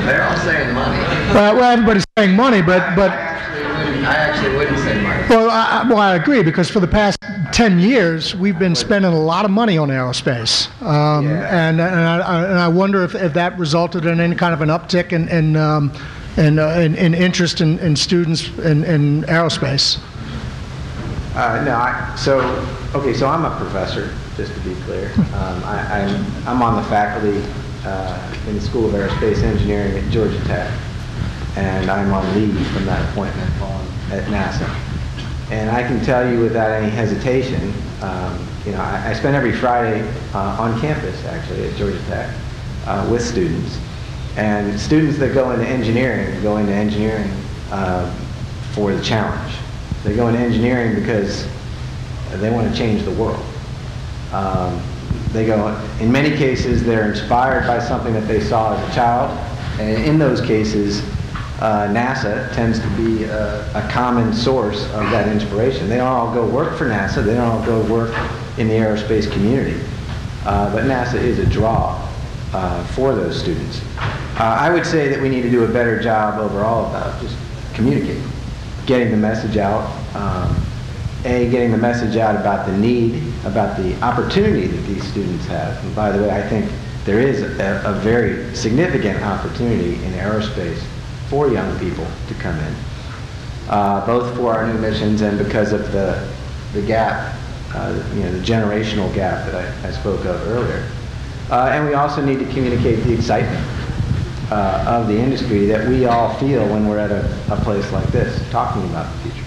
They're all saying money. Well, everybody's saying money, but I actually wouldn't say money. Well, I agree, because for the past 10 years, we've been spending a lot of money on aerospace. And I wonder if that resulted in any kind of an uptick in interest in students in aerospace. So I'm a professor, just to be clear. I'm on the faculty in the School of Aerospace Engineering at Georgia Tech, and I'm on leave from that appointment at NASA. And I can tell you without any hesitation, I spend every Friday on campus, actually, at Georgia Tech with students. And students that go into engineering for the challenge. They go into engineering because they want to change the world. In many cases, they're inspired by something that they saw as a child. And in those cases, NASA tends to be a common source of that inspiration. They don't all go work for NASA. They don't all go work in the aerospace community. But NASA is a draw for those students. I would say that we need to do a better job overall about just communicating, getting the message out. Getting the message out about the need, about the opportunity that these students have. And by the way, I think there is a very significant opportunity in aerospace for young people to come in, both for our new missions and because of the gap, the generational gap that I spoke of earlier. And we also need to communicate the excitement of the industry that we all feel when we're at a place like this, talking about the future.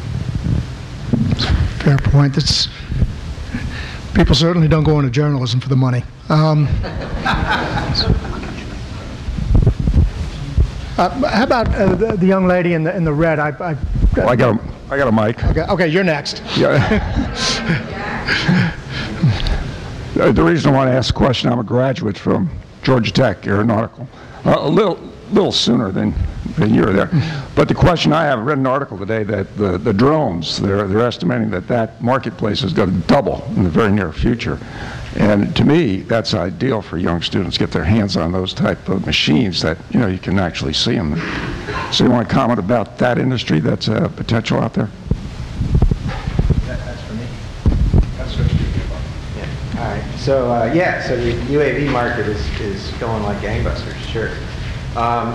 Fair point. People certainly don't go into journalism for the money. How about the young lady in the red? I got a mic. Okay, you're next. Yeah. The reason I want to ask the question, I'm a graduate from Georgia Tech, Aeronautical. A little sooner than you were there. But the question I have, I read an article today that the drones, they're estimating that marketplace is going to double in the very near future. And to me, that's ideal for young students to get their hands on those type of machines that, you can actually see them. So you want to comment about that industry that's a potential out there? That's for me. That's what you're thinking about. Yeah. All right. So the UAV market is going like gangbusters, sure.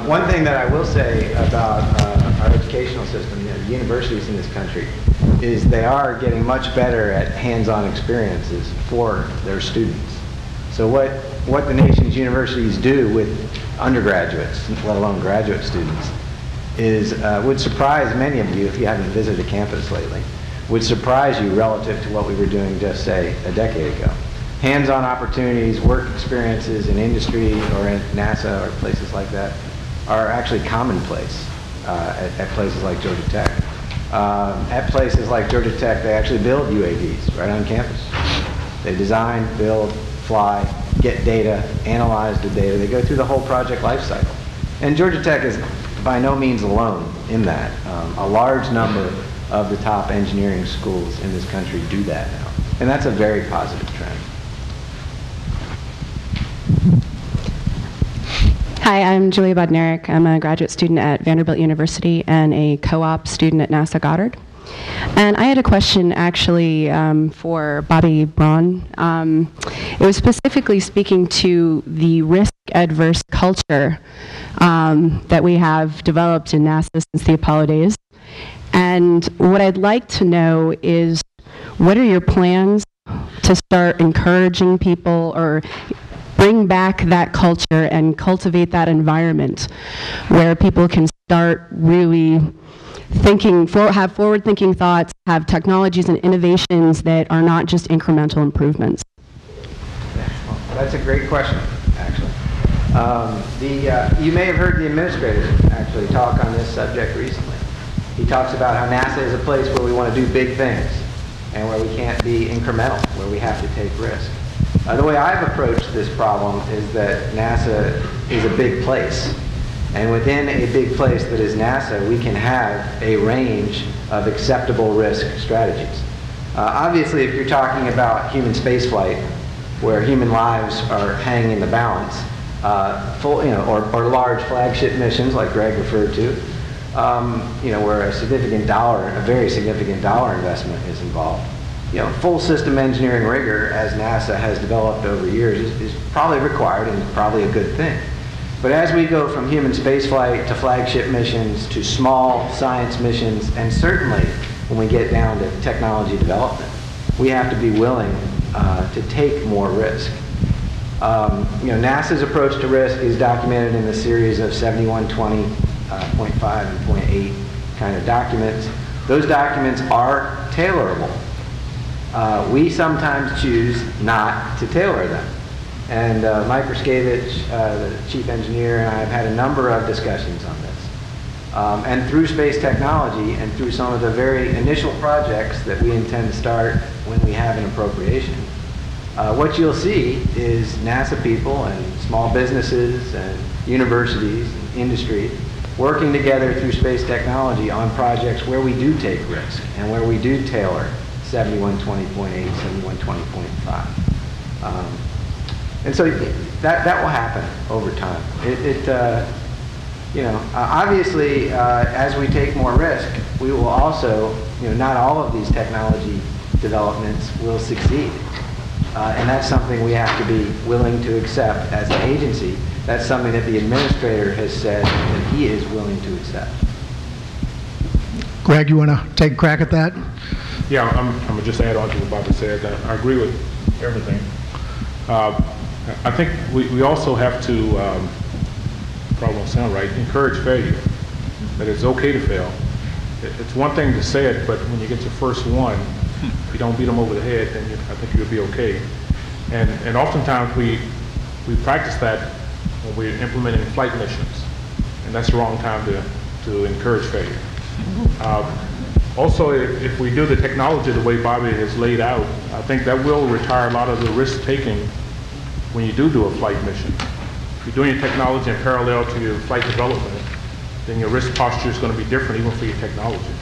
One thing that I will say about our educational system, the universities in this country, is they are getting much better at hands-on experiences for their students. So what the nation's universities do with undergraduates, let alone graduate students, is would surprise many of you if you haven't visited a campus lately, would surprise you relative to what we were doing just, say, a decade ago. Hands-on opportunities, work experiences in industry or in NASA or places like that are actually commonplace at places like Georgia Tech. At places like Georgia Tech, they actually build UAVs right on campus. They design, build, fly, get data, analyze the data. They go through the whole project life cycle. And Georgia Tech is by no means alone in that. A large number of the top engineering schools in this country do that now. And that's a very positive trend. Hi, I'm Julia Bednarek. I'm a graduate student at Vanderbilt University and a co-op student at NASA Goddard. And I had a question actually for Bobby Braun. It was specifically speaking to the risk-adverse culture that we have developed in NASA since the Apollo days. And what I'd like to know is, what are your plans to start encouraging people or bring back that culture and cultivate that environment where people can start really thinking, have forward-thinking thoughts, have technologies and innovations that are not just incremental improvements? That's a great question, actually. You may have heard the administrator actually talk on this subject recently. He talks about how NASA is a place where we want to do big things and where we can't be incremental, where we have to take risk. The way I've approached this problem is that NASA is a big place. And within a big place that is NASA, we can have a range of acceptable risk strategies. Obviously, if you're talking about human spaceflight, where human lives are hanging in the balance, or large flagship missions like Greg referred to, where a very significant dollar investment is involved. Full system engineering rigor, as NASA has developed over years, is probably required and probably a good thing. But as we go from human spaceflight to flagship missions to small science missions, and certainly when we get down to technology development, we have to be willing to take more risk. NASA's approach to risk is documented in the series of 7120, .5 and .8 kind of documents. Those documents are tailorable. We sometimes choose not to tailor them. And Mike Ruszkiewicz, the chief engineer, and I have had a number of discussions on this. And through space technology and through some of the very initial projects that we intend to start when we have an appropriation, what you'll see is NASA people and small businesses and universities and industry working together through space technology on projects where we do take risk and where we do tailor 7120.8, 7120.5. And so that will happen over time. Obviously, as we take more risk, we will also, not all of these technology developments will succeed. And that's something we have to be willing to accept as an agency. That's something that the administrator has said that he is willing to accept. Greg, you want to take a crack at that? Yeah, I'm going to just add on to what Bobby said. I agree with everything. I think we also have to, probably won't sound right, encourage failure. That it's okay to fail. It's one thing to say it, but when you get your first one, if you don't beat them over the head, then I think you'll be okay. And oftentimes we practice that when we're implementing flight missions, and that's the wrong time to encourage failure. Also, if we do the technology the way Bobby has laid out, I think that will retire a lot of the risk-taking when you do a flight mission. If you're doing your technology in parallel to your flight development, then your risk posture is going to be different even for your technology.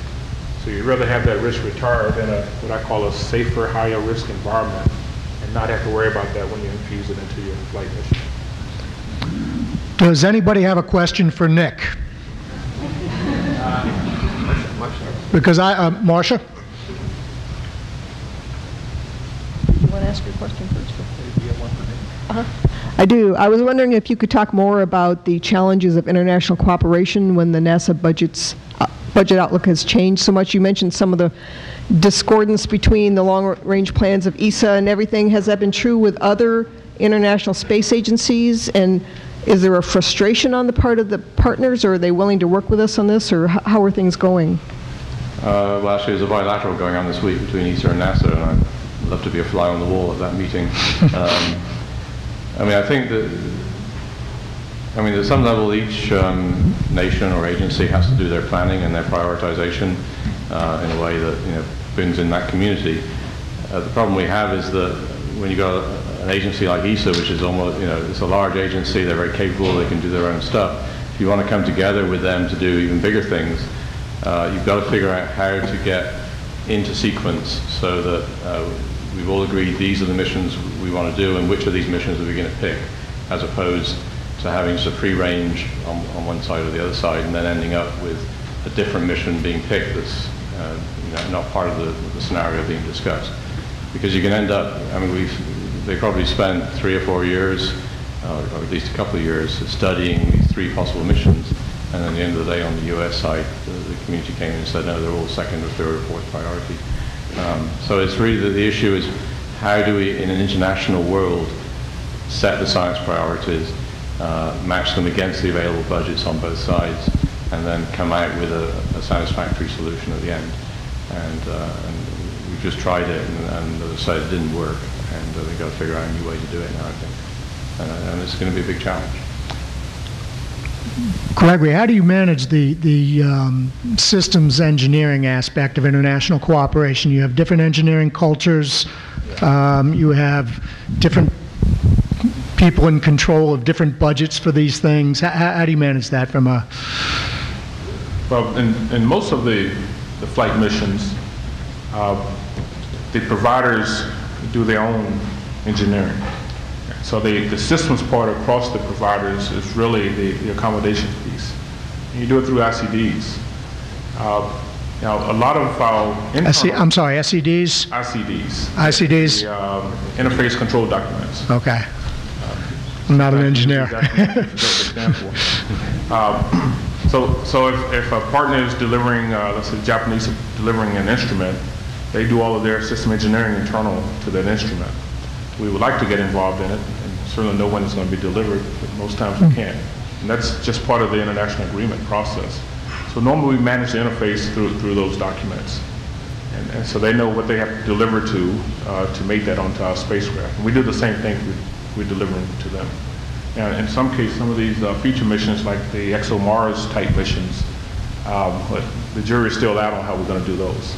So you'd rather have that risk retired in what I call a safer, higher risk environment and not have to worry about that when you infuse it into your flight mission. Does anybody have a question for Nick? Because Marcia? You want to ask your question first? I do. I was wondering if you could talk more about the challenges of international cooperation when the NASA budget outlook has changed so much. You mentioned some of the discordance between the long-range plans of ESA and everything. Has that been true with other international space agencies? And is there a frustration on the part of the partners, or are they willing to work with us on this, or how are things going? Well, actually, there's a bilateral going on this week between ESA and NASA, and I'd love to be a fly on the wall at that meeting. I think that, at some level, each nation or agency has to do their planning and their prioritization in a way that brings in that community. The problem we have is that when you've got an agency like ESA, which is almost, it's a large agency, they're very capable, they can do their own stuff. If you want to come together with them to do even bigger things, you've got to figure out how to get into sequence so that we've all agreed these are the missions we want to do, and which of these missions are we going to pick, as opposed to having just a free range on one side or the other side, and then ending up with a different mission being picked that's not part of the scenario being discussed. Because you can end up, they probably spent 3 or 4 years, or at least a couple of years, studying these 3 possible missions, and at the end of the day on the US side, the community came in and said, no, they're all second or third or fourth priority. So it's really the issue is how do we, in an international world, set the science priorities, match them against the available budgets on both sides, and then come out with a satisfactory solution at the end. And we just tried it, and as I said, it didn't work, and we've got to figure out a new way to do it now, I think. And it's going to be a big challenge. Gregory, how do you manage the systems engineering aspect of international cooperation? You have different engineering cultures. You have different people in control of different budgets for these things. How do you manage that from a... Well, in most of the flight missions, the providers do their own engineering. So the systems part across the providers is really the accommodation piece. And you do it through ICDs. A lot of our I'm sorry, SEDs? ICDs. ICDs? The interface control documents. Okay. I'm not an engineer. So if a partner is delivering, let's say the Japanese are delivering an instrument, they do all of their system engineering internal to that instrument. We would like to get involved in it and certainly know when it's going to be delivered, but most times we can't. And that's just part of the international agreement process. So normally we manage the interface through those documents. And so they know what they have to deliver to make that onto our spacecraft. And we do the same thing we're delivering to them. And in some cases, some of these feature missions, like the ExoMars type missions, but the jury's still out on how we're going to do those.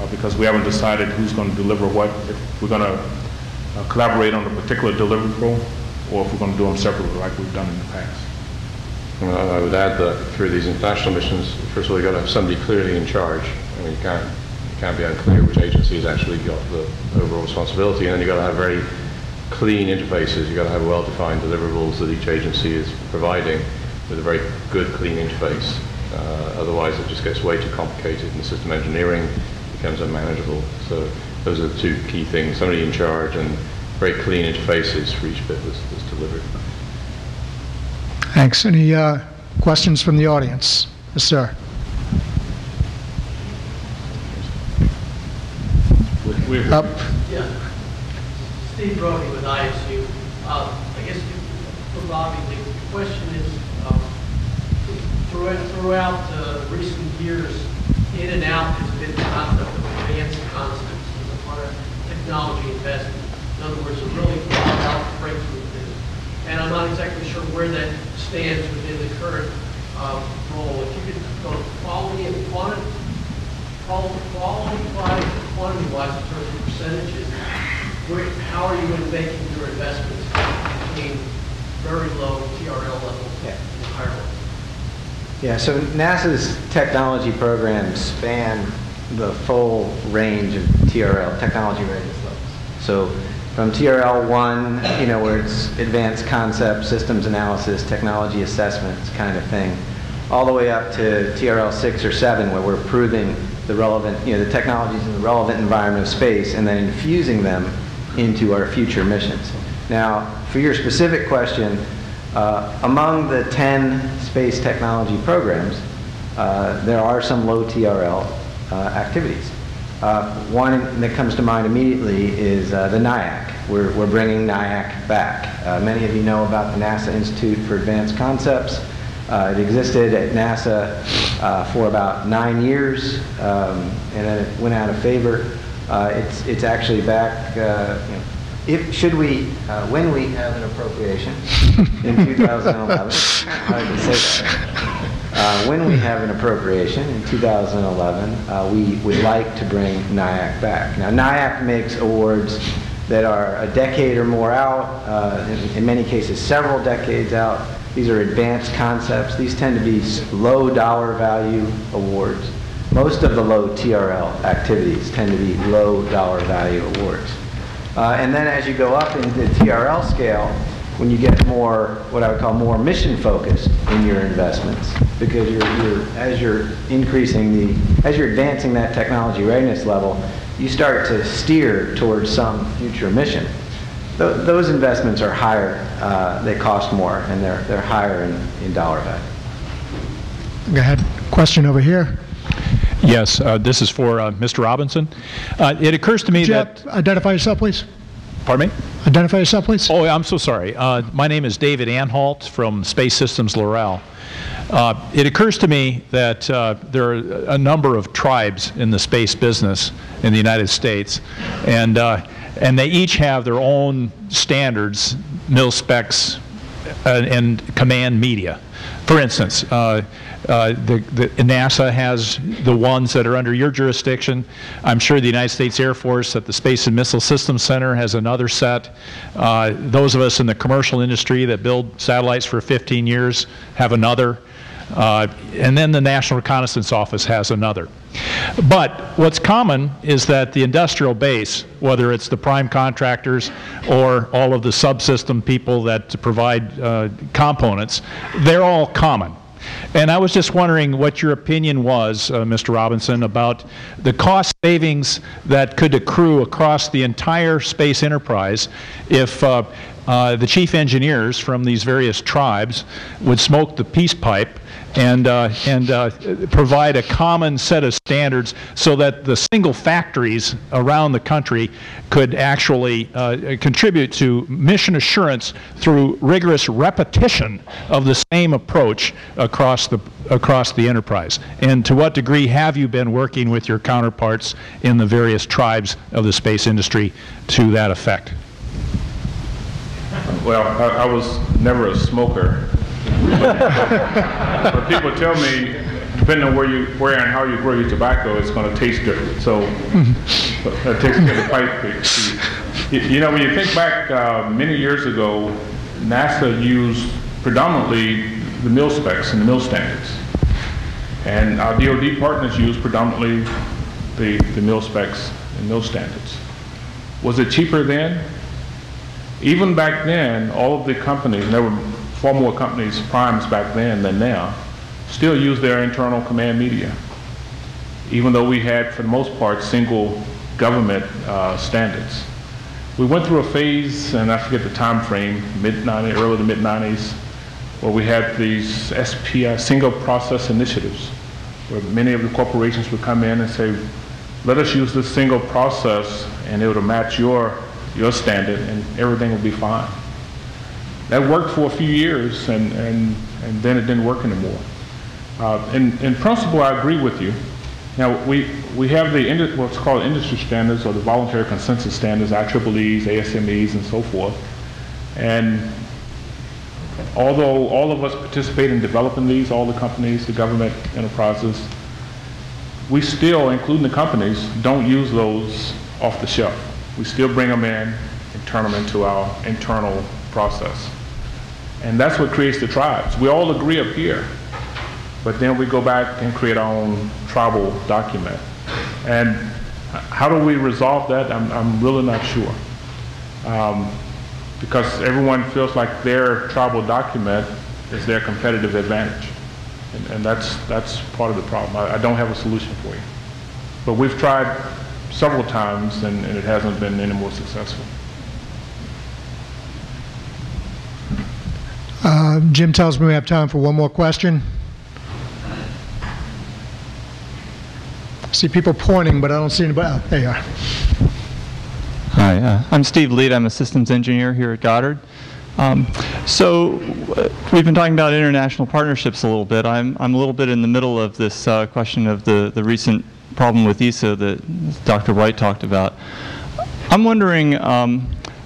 Because we haven't decided who's going to deliver what, if we're going to collaborate on a particular deliverable, or if we're going to do them separately like we've done in the past. I would add that through these international missions, first of all, you've got to have somebody clearly in charge. I mean, you can't be unclear which agency has actually got the overall responsibility, and then you've got to have very clean interfaces. You've got to have well-defined deliverables that each agency is providing with a very good, clean interface. Otherwise, it just gets way too complicated, and the system engineering becomes unmanageable. So those are the two key things: somebody in charge and very clean interfaces for each bit that's delivered. Thanks. Any questions from the audience? Yes, sir. Up. Yeah. Steve Brody with ISU. I guess for Bobby, the question is, throughout recent years, in and out has been the concept of advanced concepts as a part of technology investment. In other words, a really thought-out breakthrough thing. And I'm not exactly sure where that stands within the current role. If you could go quality and quantity, quality-wise and quantity-wise in terms of percentages, how are you making your investments between very low TRL levels and higher levels? Yeah, so NASA's technology programs span the full range of TRL, technology readiness levels. So from TRL 1, where it's advanced concept, systems analysis, technology assessments kind of thing, all the way up to TRL 6 or 7, where we're proving the relevant, the technologies in the relevant environment of space and then infusing them into our future missions. Now, for your specific question, among the 10 space technology programs, there are some low TRL activities. One that comes to mind immediately is the NIAC. We're bringing NIAC back. Many of you know about the NASA Institute for Advanced Concepts. It existed at NASA for about 9 years, and then it went out of favor. It's actually back. When we have an appropriation in 2011, hard to say that. When we have an appropriation in 2011, we would like to bring NIAC back. Now, NIAC makes awards that are a decade or more out, in many cases several decades out. These are advanced concepts. These tend to be low dollar value awards. Most of the low TRL activities tend to be low dollar value awards. And then as you go up into the TRL scale, when you get more, what I would call more mission focused in your investments, because as you're advancing that technology readiness level, you start to steer towards some future mission. Those investments are higher, they cost more, and they're higher in dollar value. Go ahead. Question over here. Yes, this is for Mr. Robinson. It occurs to me that... Identify yourself, please. Pardon me? Identify yourself, please. Oh, I'm so sorry. My name is David Anhalt from Space Systems Loral. It occurs to me that there are a number of tribes in the space business in the United States, and they each have their own standards, mil specs, and command media. For instance, NASA has the ones that are under your jurisdiction. I'm sure the United States Air Force at the Space and Missile Systems Center has another set. Those of us in the commercial industry that build satellites for 15 years have another. And then the National Reconnaissance Office has another. But what's common is that the industrial base, whether it's the prime contractors or all of the subsystem people that provide components, they're all common. And I was just wondering what your opinion was, Mr. Robinson, about the cost savings that could accrue across the entire space enterprise if the chief engineers from these various tribes would smoke the peace pipe and provide a common set of standards so that the single factories around the country could actually contribute to mission assurance through rigorous repetition of the same approach across the enterprise. And to what degree have you been working with your counterparts in the various tribes of the space industry to that effect? Well, I was never a smoker. But people tell me, depending on where and how you grow your tobacco, it's going to taste different. So it takes to get the pipe. You know, when you think back many years ago, NASA used predominantly the mil specs and the mil standards, and our DoD partners used predominantly the mil specs and mil standards. Was it cheaper then? Even back then, all of the companies, and there were far more companies, primes back then than now, still use their internal command media, even though we had, for the most part, single government standards. We went through a phase, and I forget the time frame, mid-90s, early to mid-90s, where we had these SPI, single process initiatives, where many of the corporations would come in and say, let us use this single process, and it would match your standard, and everything will be fine. That worked for a few years, and then it didn't work anymore. In principle, I agree with you. Now, we have what's called industry standards, or the voluntary consensus standards, IEEEs, ASMEs, and so forth. And although all of us participate in developing these, all the companies, the government enterprises, we still, including the companies, don't use those off the shelf. We still bring them in and turn them into our internal process. And that's what creates the tribes. We all agree up here, but then we go back and create our own tribal document. And how do we resolve that? I'm really not sure. Because everyone feels like their tribal document is their competitive advantage. And that's part of the problem. I don't have a solution for you. But we've tried several times, and it hasn't been any more successful. Jim tells me we have time for one more question. I see people pointing, but I don't see anybody. Oh, there you are. Hi, I'm Steve Lead. I'm a systems engineer here at Goddard. So we've been talking about international partnerships a little bit. I'm a little bit in the middle of this question of the recent problem with ESA that Dr. White talked about. I'm wondering,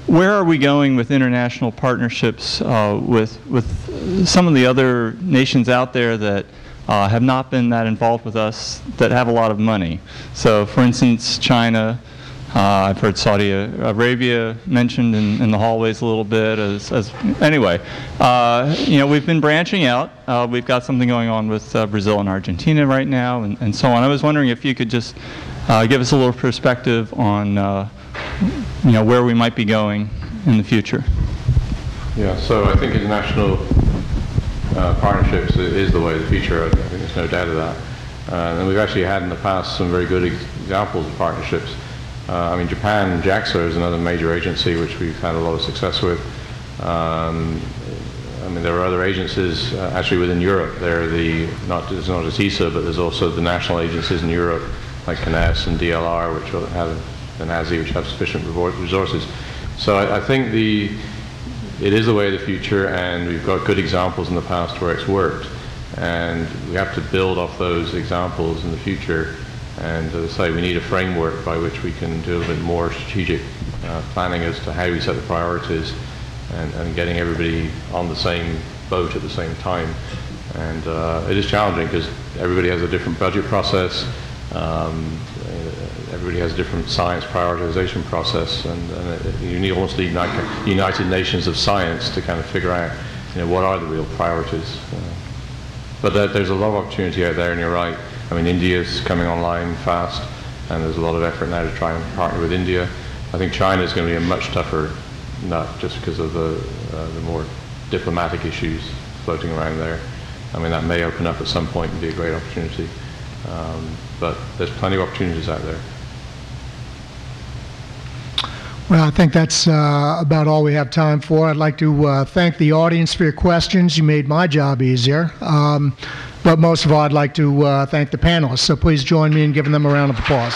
where are we going with international partnerships with some of the other nations out there that have not been that involved with us, that have a lot of money? So, for instance, China. I've heard Saudi Arabia mentioned in the hallways a little bit. Anyway, you know, we've been branching out. We've got something going on with Brazil and Argentina right now, and so on. I was wondering if you could just give us a little perspective on you know, where we might be going in the future. Yeah, so I think international partnerships is the way of the future. I think there's no doubt of that. And we've actually had in the past some very good examples of partnerships. I mean, Japan, JAXA is another major agency which we've had a lot of success with. I mean, there are other agencies actually within Europe. There are there's not just ESA, but there's also the national agencies in Europe, like CNES and DLR, which will have, and ASI, which have sufficient resources. So I think it is the way of the future, and we've got good examples in the past where it's worked. And we have to build off those examples in the future. And as I say, we need a framework by which we can do a little bit more strategic planning as to how we set the priorities and getting everybody on the same boat at the same time. And it is challenging because everybody has a different budget process. Everybody has a different science prioritization process, and you almost need United Nations of science to kind of figure out, what are the real priorities. But there's a lot of opportunity out there, and you're right. I mean, India's coming online fast, and there's a lot of effort now to try and partner with India. I think China is going to be a much tougher nut just because of the more diplomatic issues floating around there. I mean, that may open up at some point and be a great opportunity. But there's plenty of opportunities out there. Well, I think that's about all we have time for. I'd like to thank the audience for your questions. You made my job easier. But most of all, I'd like to thank the panelists. So please join me in giving them a round of applause.